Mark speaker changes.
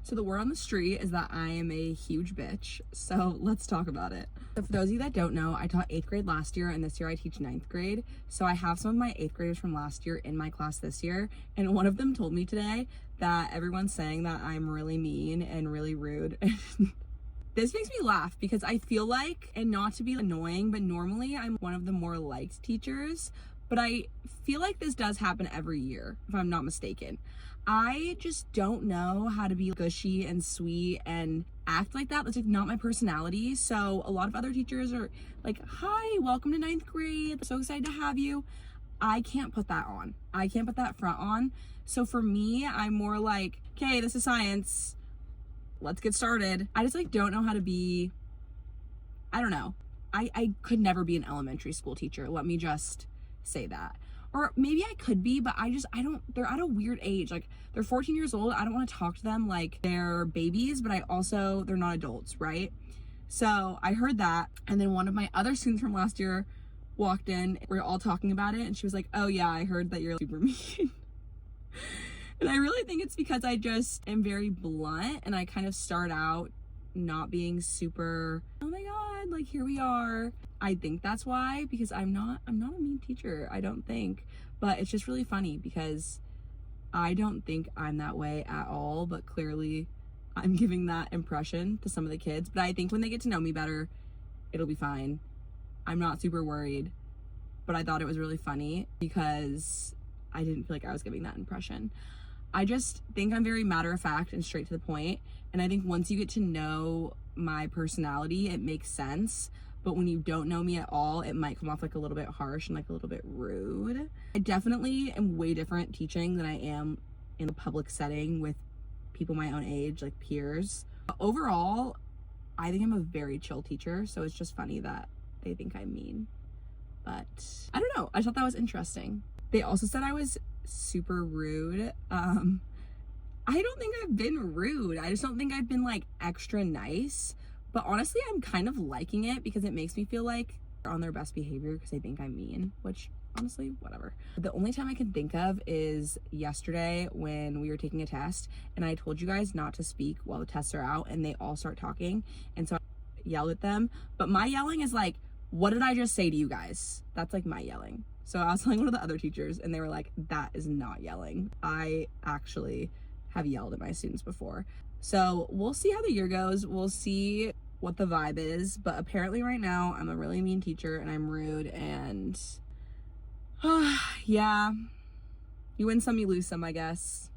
Speaker 1: So the word on the street is that I am a huge bitch. So let's talk about it. So for those of you that don't know, I taught 8th grade last year and this year I teach 9th grade. So I have some of my 8th graders from last year in my class this year. And one of them told me today that everyone's saying that I'm really mean and really rude. This makes me laugh because I feel like, and not to be annoying, but normally I'm one of the more liked teachers. But I feel like this does happen every year, if I'm not mistaken. I just don't know how to be gushy and sweet and act like that. That's like not my personality. So a lot of other teachers are like, hi, welcome to 9th grade. So excited to have you. I can't put that on. I can't put that front on. So for me, I'm more like, okay, this is science. Let's get started. I just like don't know how to be, I don't know. I could never be an elementary school teacher. Let me just say that. Or maybe I could be, but I don't, they're at a weird age. Like they're 14 years old. I don't want to talk to them like they're babies, but they're not adults, right? So I heard that. And then one of my other students from last year walked in. We were all talking about it. And she was like, oh yeah, I heard that you're super mean. And I really think it's because I just am very blunt and I kind of start out not being super, oh my God, like here we are. I think that's why, because I'm not a mean teacher, I don't think. But it's just really funny because I don't think I'm that way at all, but clearly I'm giving that impression to some of the kids. But I think when they get to know me better, it'll be fine. I'm not super worried, but I thought it was really funny because I didn't feel like I was giving that impression. I just think I'm very matter of fact and straight to the point. And I think once you get to know my personality, it makes sense. But when you don't know me at all, it might come off like a little bit harsh and like a little bit rude. I definitely am way different teaching than I am in a public setting with people my own age, like peers. But overall, I think I'm a very chill teacher. So it's just funny that they think I'm mean. But I don't know. I thought that was interesting. They also said I was super rude. I don't think I've been rude. I just don't think I've been like extra nice. But honestly, I'm kind of liking it because it makes me feel like they're on their best behavior because they think I'm mean, which honestly, whatever. The only time I can think of is yesterday when we were taking a test and I told you guys not to speak while the tests are out and they all start talking. And so I yelled at them. But my yelling is like, what did I just say to you guys? That's like my yelling. So I was telling one of the other teachers and they were like, that is not yelling. I actually have yelled at my students before. So we'll see how the year goes. We'll see what the vibe is. But apparently right now I'm a really mean teacher and I'm rude and yeah, you win some, you lose some, I guess.